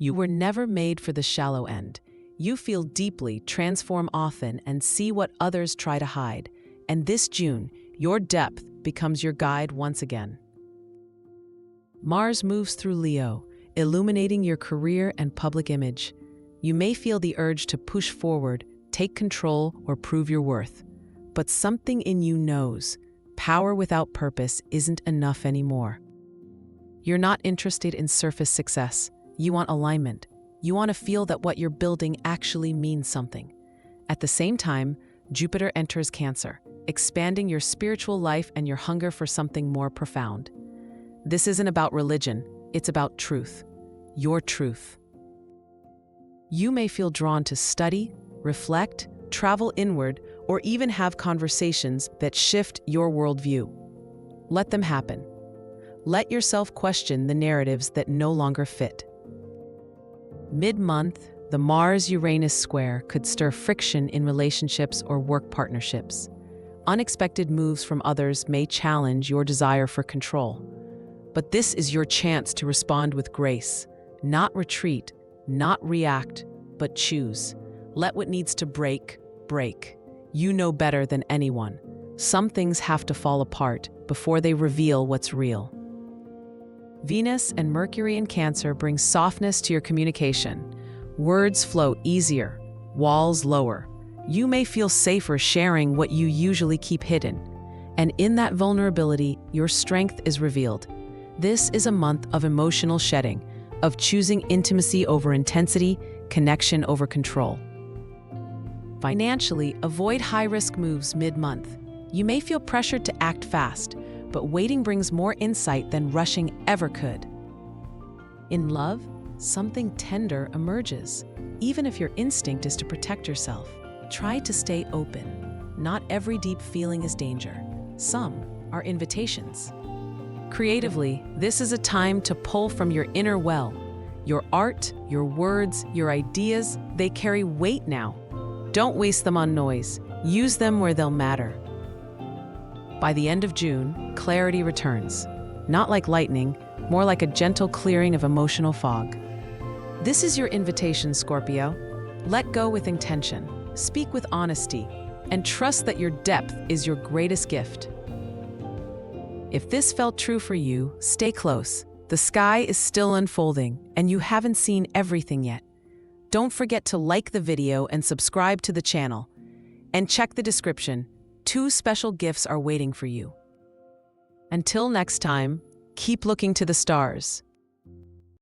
You were never made for the shallow end. You feel deeply, transform often, and see what others try to hide. And this June, your depth becomes your guide once again. Mars moves through Leo, illuminating your career and public image. You may feel the urge to push forward, take control, or prove your worth. But something in you knows, power without purpose isn't enough anymore. You're not interested in surface success. You want alignment. You want to feel that what you're building actually means something. At the same time, Jupiter enters Cancer, expanding your spiritual life and your hunger for something more profound. This isn't about religion, it's about truth. Your truth. You may feel drawn to study, reflect, travel inward, or even have conversations that shift your worldview. Let them happen. Let yourself question the narratives that no longer fit. Mid-month, the Mars-Uranus square could stir friction in relationships or work partnerships. Unexpected moves from others may challenge your desire for control. But this is your chance to respond with grace. Not retreat, not react, but choose. Let what needs to break, break. You know better than anyone. Some things have to fall apart before they reveal what's real. Venus and Mercury in Cancer bring softness to your communication. Words flow easier, walls lower. You may feel safer sharing what you usually keep hidden. And in that vulnerability, your strength is revealed. This is a month of emotional shedding, of choosing intimacy over intensity, connection over control. Financially, avoid high-risk moves mid-month. You may feel pressured to act fast, but waiting brings more insight than rushing ever could. In love, something tender emerges. Even if your instinct is to protect yourself, try to stay open. Not every deep feeling is danger. Some are invitations. Creatively, this is a time to pull from your inner well. Your art, your words, your ideas, they carry weight now. Don't waste them on noise. Use them where they'll matter. By the end of June, clarity returns. Not like lightning, more like a gentle clearing of emotional fog. This is your invitation, Scorpio. Let go with intention, speak with honesty, and trust that your depth is your greatest gift. If this felt true for you, stay close. The sky is still unfolding, and you haven't seen everything yet. Don't forget to like the video and subscribe to the channel. And check the description. 2 special gifts are waiting for you. Until next time, keep looking to the stars.